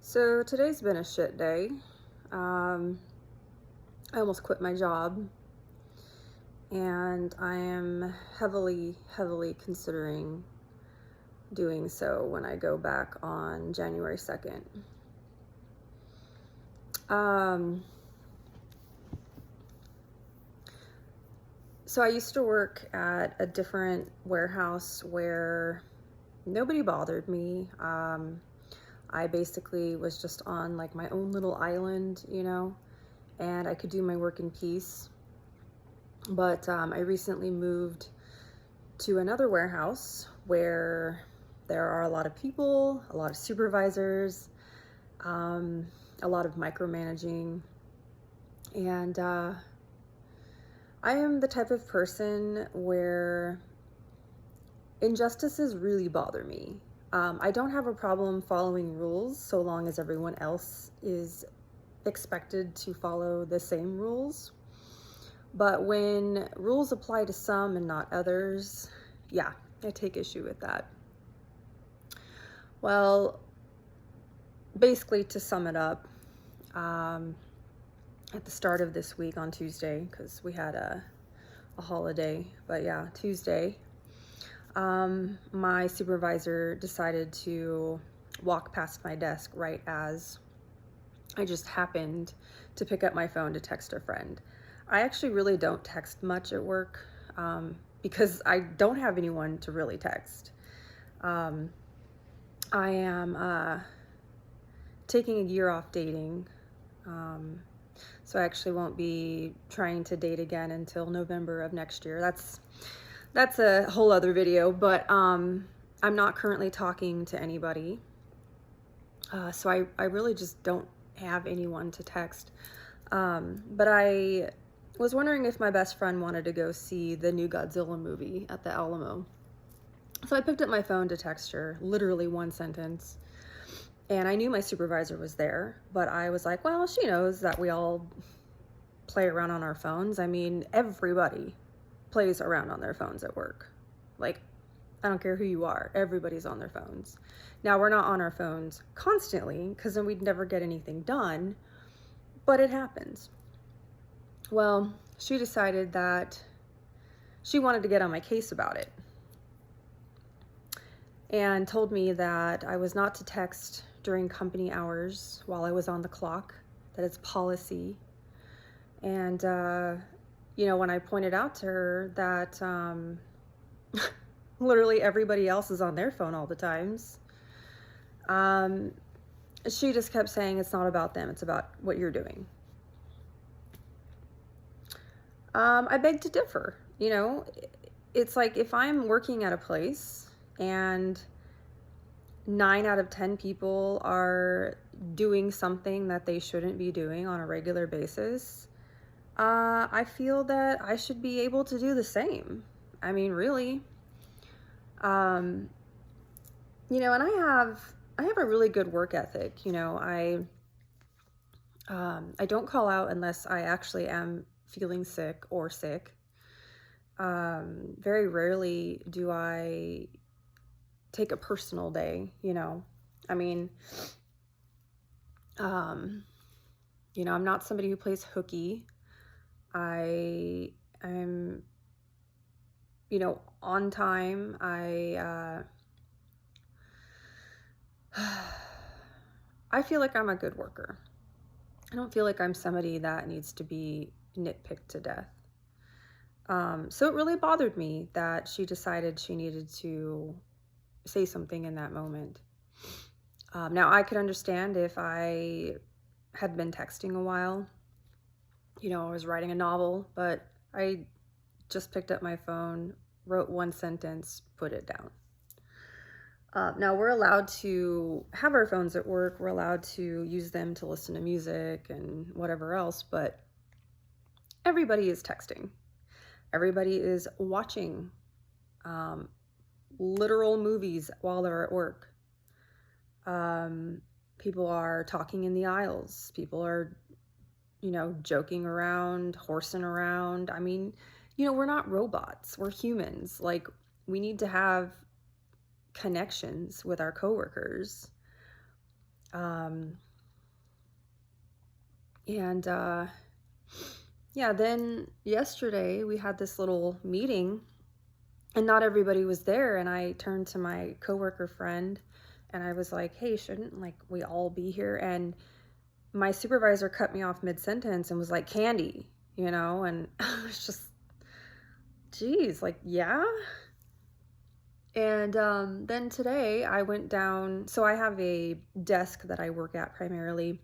So today's been a shit day. Um, I almost quit my job, and I am heavily considering doing so when I go back on January 2nd. Um, so I used to work at a different warehouse where nobody bothered me. I basically was just on like my own little island, and I could do my work in peace. But I recently moved to another warehouse where there are a lot of people, a lot of supervisors, a lot of micromanaging. And I am the type of person where injustices really bother me. I don't have a problem following rules so long as everyone else is expected to follow the same rules. But when rules apply to some and not others, yeah, I take issue with that. Well, basically, to sum it up, at the start of this week on Tuesday, because we had a holiday, but yeah, Tuesday, my supervisor decided to walk past my desk right as I just happened to pick up my phone to text a friend. I actually really don't text much at work because I don't have anyone to really text. I am taking a year off dating, so I actually won't be trying to date again until November of next year. That's a whole other video, but I'm not currently talking to anybody, so I really just don't have anyone to text. But I was wondering if my best friend wanted to go see the new Godzilla movie at the Alamo. So I picked up my phone to text her, literally one sentence. And I knew my supervisor was there, but I was like, well, she knows that we all play around on our phones. I mean, everybody plays around on their phones at work. Like, I don't care who you are, everybody's on their phones. Now, we're not on our phones constantly because then we'd never get anything done, but it happens. Well, she decided that she wanted to get on my case about it and told me that I was not to text during company hours while I was on the clock, that it's policy. And, when I pointed out to her that literally everybody else is on their phone all the times, she just kept saying it's not about them, it's about what you're doing. I beg to differ. It's like if I'm working at a place and 9 out of 10 people are doing something that they shouldn't be doing on a regular basis, I feel that I should be able to do the same. I mean, really. And I have a really good work ethic. I don't call out unless I actually am feeling sick or sick. Very rarely do I take a personal day, I mean, I'm not somebody who plays hooky. I'm, on time. I feel like I'm a good worker. I don't feel like I'm somebody that needs to be nitpicked to death. So it really bothered me that she decided she needed to say something in that moment. Now, I could understand if I had been texting a while. I was writing a novel, but I just picked up my phone, wrote one sentence, put it down. Now, we're allowed to have our phones at work. We're allowed to use them to listen to music and whatever else, but everybody is texting. Everybody is watching literal movies while they're at work. People are talking in the aisles. People are, joking around, horsing around. I mean, we're not robots. We're humans. Like, we need to have connections with our coworkers. Um, and yeah, then yesterday we had this little meeting and not everybody was there. And I turned to my coworker friend and I was like, hey, shouldn't like we all be here? And my supervisor cut me off mid-sentence and was like, Candy, you know, and I was just, geez, like, yeah. And then today I went down, so I have a desk that I work at primarily,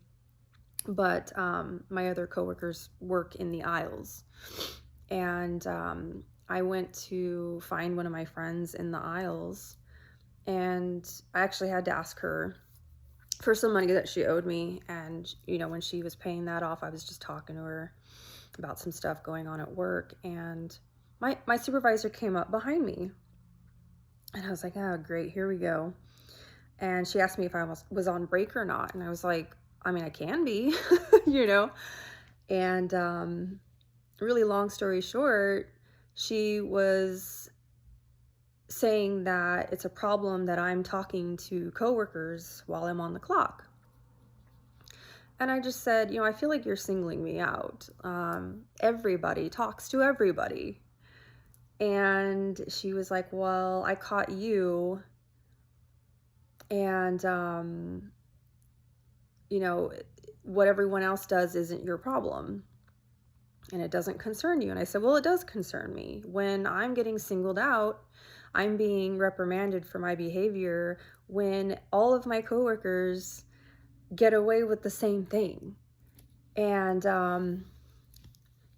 but my other coworkers work in the aisles. And I went to find one of my friends in the aisles, and I actually had to ask her for some money that she owed me. And, you know, when she was paying that off, I was just talking to her about some stuff going on at work. And my supervisor came up behind me. And I was like, oh, great, here we go. And she asked me if I was on break or not. And I was like, I mean, I can be, you know. And really long story short, she was saying that it's a problem that I'm talking to coworkers while I'm on the clock. And I just said, you know, I feel like you're singling me out. Everybody talks to everybody. And she was like, well, I caught you. And, you know, what everyone else does isn't your problem. And it doesn't concern you. And I said, well, it does concern me. When I'm getting singled out, I'm being reprimanded for my behavior when all of my coworkers get away with the same thing. And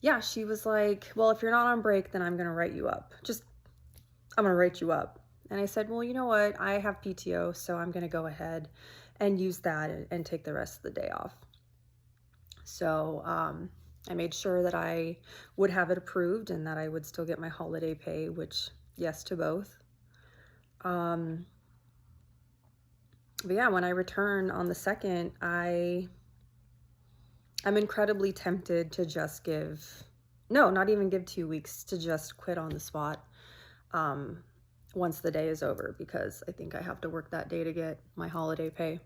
yeah, she was like, well, if you're not on break, then I'm going to write you up. I'm going to write you up. And I said, well, you know what? I have PTO, so I'm going to go ahead and use that and take the rest of the day off. So I made sure that I would have it approved and that I would still get my holiday pay, which yes to both. But yeah, when I return on the 2nd, I'm incredibly tempted to just not even give 2 weeks, to just quit on the spot once the day is over, because I think I have to work that day to get my holiday pay.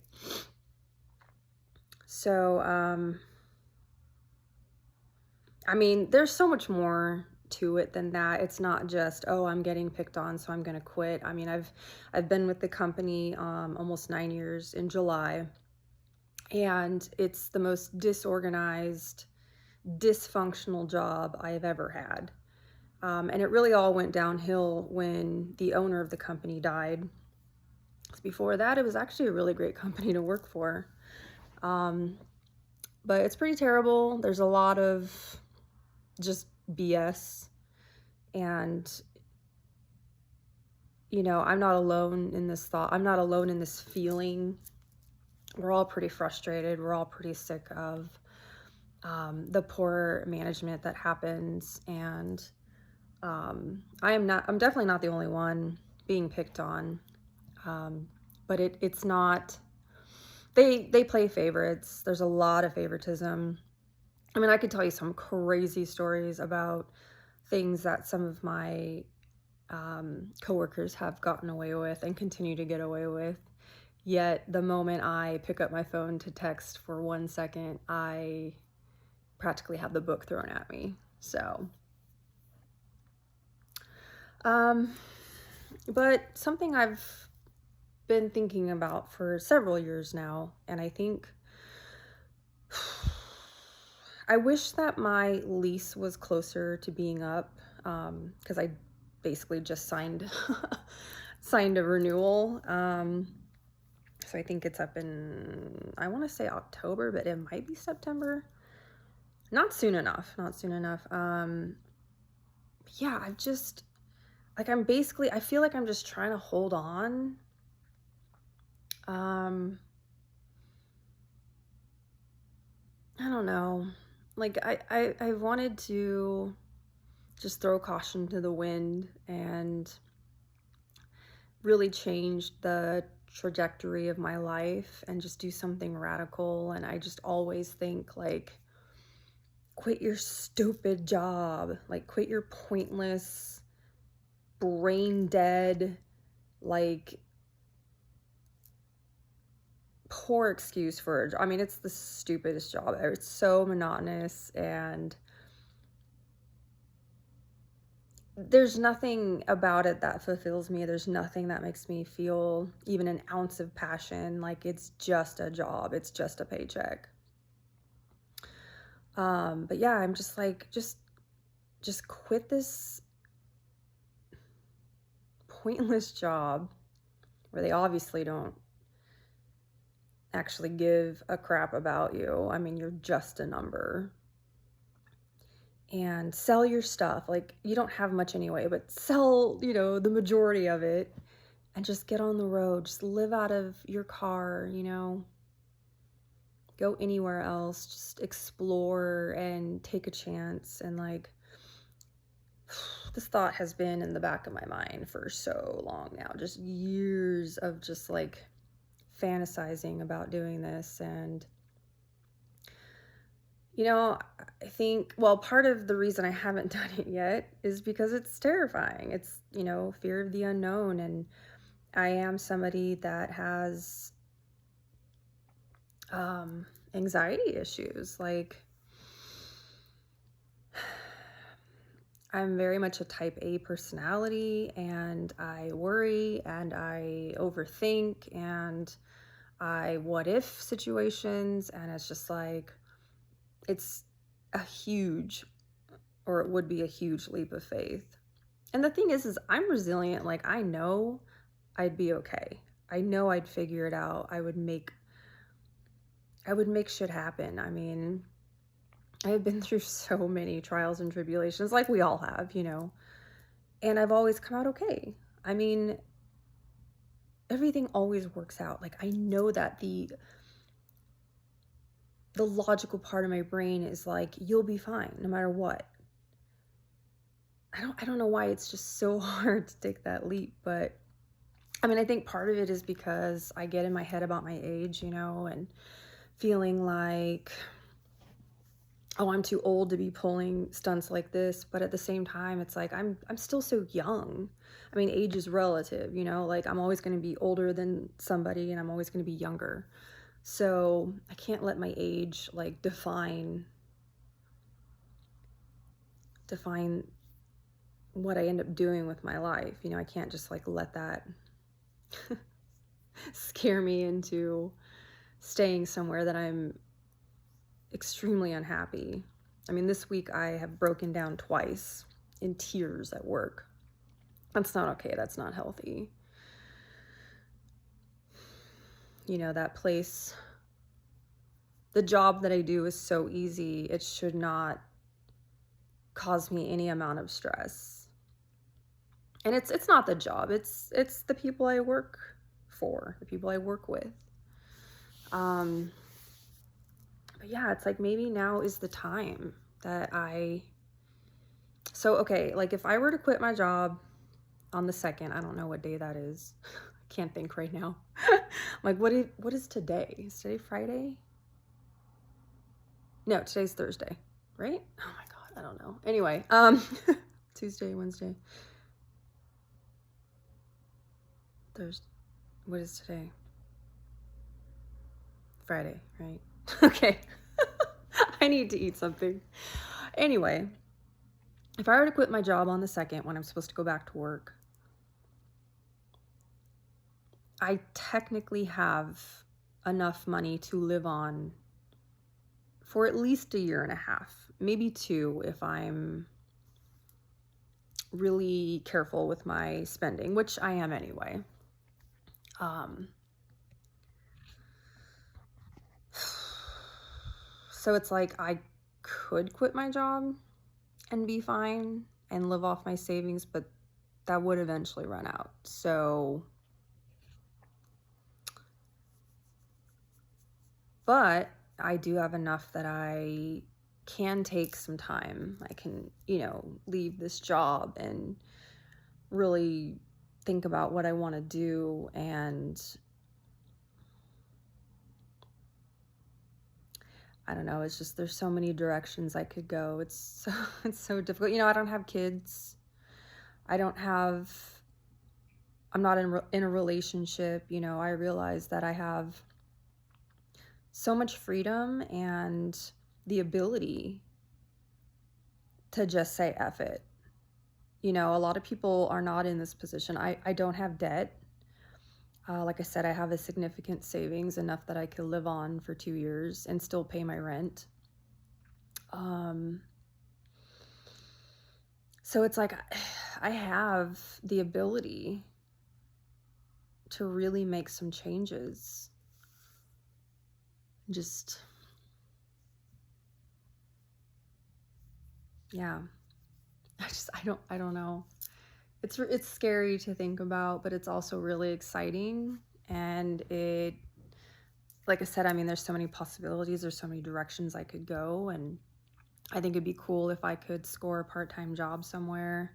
So, I mean, there's so much more to it than that. It's not just, oh, I'm getting picked on, so I'm gonna quit. I mean, I've been with the company almost 9 years in July, and it's the most disorganized, dysfunctional job I have ever had. And it really all went downhill when the owner of the company died. Before that, it was actually a really great company to work for. But it's pretty terrible. There's a lot of just BS. And, you know, I'm not alone in this thought. I'm not alone in this feeling. We're all pretty frustrated. We're all pretty sick of the poor management that happens. And I'm definitely not the only one being picked on. But it's not, they play favorites. There's a lot of favoritism. I mean, I could tell you some crazy stories about things that some of my coworkers have gotten away with and continue to get away with. Yet the moment I pick up my phone to text for 1 second, I practically have the book thrown at me. So, but something I've been thinking about for several years now, and I think I wish that my lease was closer to being up, because I basically just signed a renewal. So I think it's up in, I want to say October, but it might be September. Not soon enough. Yeah, I've just, like, I feel like I'm just trying to hold on. I don't know. Like, I wanted to just throw caution to the wind and really change the trajectory of my life and just do something radical. And I just always think, like, quit your stupid job, like, quit your pointless, brain dead, like, poor excuse for it. I mean, it's the stupidest job ever. It's so monotonous, and there's nothing about it that fulfills me. There's nothing that makes me feel even an ounce of passion. Like, it's just a job. It's just a paycheck. But yeah, I'm just like, just quit this pointless job where they obviously don't actually give a crap about you. I mean, you're just a number. And sell your stuff. Like, you don't have much anyway, but sell, the majority of it, and just get on the road. Just live out of your car, go anywhere else. Just explore and take a chance. And like, this thought has been in the back of my mind for so long now, just years of just like fantasizing about doing this. And I think, well, part of the reason I haven't done it yet is because it's terrifying. It's, fear of the unknown. And I am somebody that has anxiety issues. Like, I'm very much a type A personality, and I worry and I overthink and I what if situations, and it's just like, it's a huge, or it would be a huge leap of faith. And the thing is I'm resilient. Like, I know I'd be okay. I know I'd figure it out. I would make shit happen. I mean, I have been through so many trials and tribulations, like we all have, and I've always come out okay. I mean, everything always works out. Like, I know that the logical part of my brain is like, you'll be fine no matter what. I don't know why it's just so hard to take that leap, but I mean, I think part of it is because I get in my head about my age, and feeling like, oh, I'm too old to be pulling stunts like this. But at the same time, it's like, I'm still so young. I mean, age is relative, like, I'm always going to be older than somebody, and I'm always going to be younger. So I can't let my age like define what I end up doing with my life. I can't just like let that scare me into staying somewhere that I'm extremely unhappy. I mean, this week I have broken down twice in tears at work. That's not okay. That's not healthy. That place, the job that I do is so easy. It should not cause me any amount of stress. And it's not the job. It's the people I work for, the people I work with. But yeah, it's like, maybe now is the time that okay, like, if I were to quit my job on the 2nd, I don't know what day that is. I can't think right now. Like, what is today? Is today Friday? No, today's Thursday, right? Oh my God, I don't know. Anyway, Tuesday, Wednesday, Thursday. What is today? Friday, right? Okay. I need to eat something. Anyway, if I were to quit my job on the 2nd when I'm supposed to go back to work, I technically have enough money to live on for at least a year and a half, maybe 2 if I'm really careful with my spending, which I am anyway. So it's like, I could quit my job and be fine and live off my savings, but that would eventually run out. So, but I do have enough that I can take some time. I can, leave this job and really think about what I want to do. And I don't know, it's just, there's so many directions I could go. It's so difficult. I don't have kids. I'm not in a relationship. I realize that I have so much freedom and the ability to just say F it. You know, a lot of people are not in this position. I don't have debt. Like I said, I have a significant savings, enough that I could live on for 2 years and still pay my rent. So it's like I have the ability to really make some changes. Just, yeah. I don't know. It's scary to think about, but it's also really exciting. And it, like I said, I mean, there's so many possibilities. There's so many directions I could go. And I think it'd be cool if I could score a part-time job somewhere.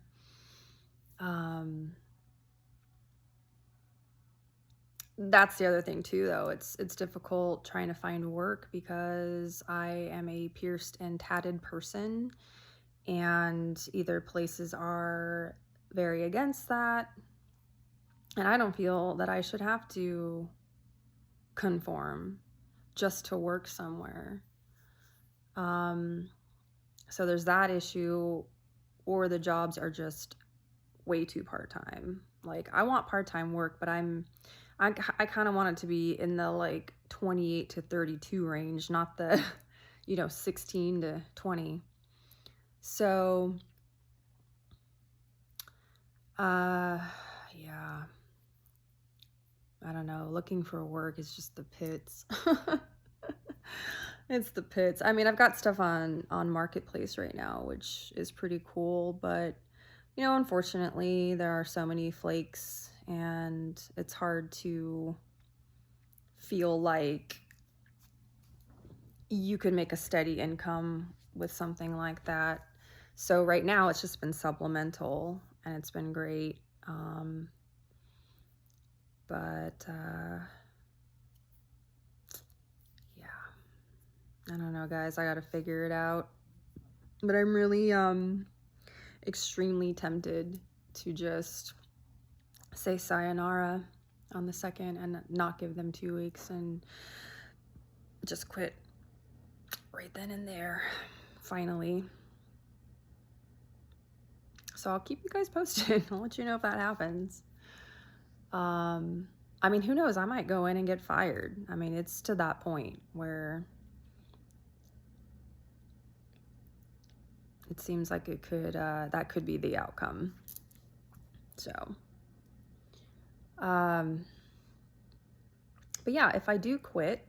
That's the other thing too, though. It's difficult trying to find work because I am a pierced and tatted person, and either places are very against that, and I don't feel that I should have to conform just to work somewhere. So there's that issue, or the jobs are just way too part-time. Like, I want part-time work, but I kind of want it to be in the like 28 to 32 range, not the, 16 to 20. So, yeah, I don't know. Looking for work is just the pits. It's the pits. I mean, I've got stuff on Marketplace right now, which is pretty cool, but unfortunately, there are so many flakes, and it's hard to feel like you could make a steady income with something like that. So right now, it's just been supplemental, and it's been great. But yeah, I don't know, guys. I gotta figure it out. But I'm really extremely tempted to just say sayonara on the 2nd and not give them 2 weeks and just quit right then and there, finally. So I'll keep you guys posted. I'll let you know if that happens. I mean, who knows? I might go in and get fired. I mean, it's to that point where it seems like it could, that could be the outcome. So, but yeah, if I do quit,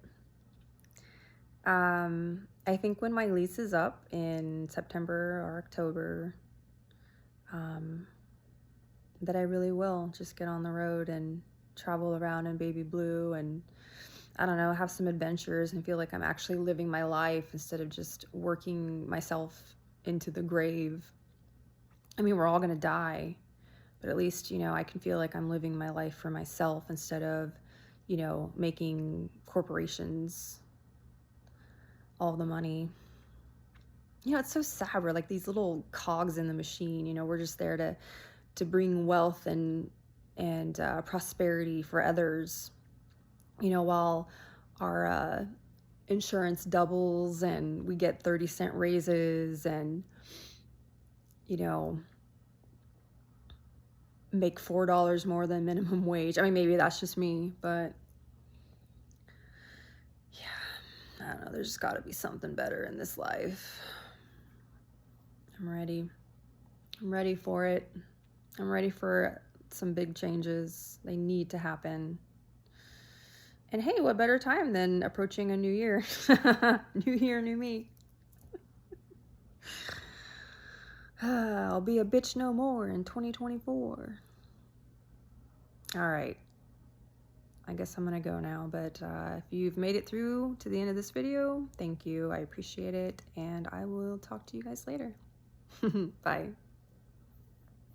I think when my lease is up in September or October, that I really will just get on the road and travel around in baby blue, and I don't know, have some adventures and feel like I'm actually living my life instead of just working myself into the grave. I mean, we're all gonna die, but at least, I can feel like I'm living my life for myself instead of, making corporations all the money. It's so sad. We're like these little cogs in the machine. We're just there to bring wealth and prosperity for others, while our insurance doubles and we get 30-cent raises and, make $4 more than minimum wage. I mean, maybe that's just me, but yeah, I don't know. There's just got to be something better in this life. I'm ready. I'm ready for it. I'm ready for some big changes. They need to happen. And hey, what better time than approaching a new year? New year, new me. I'll be a bitch no more in 2024. All right. I guess I'm gonna go now, but if you've made it through to the end of this video, thank you. I appreciate it, and I will talk to you guys later. Bye.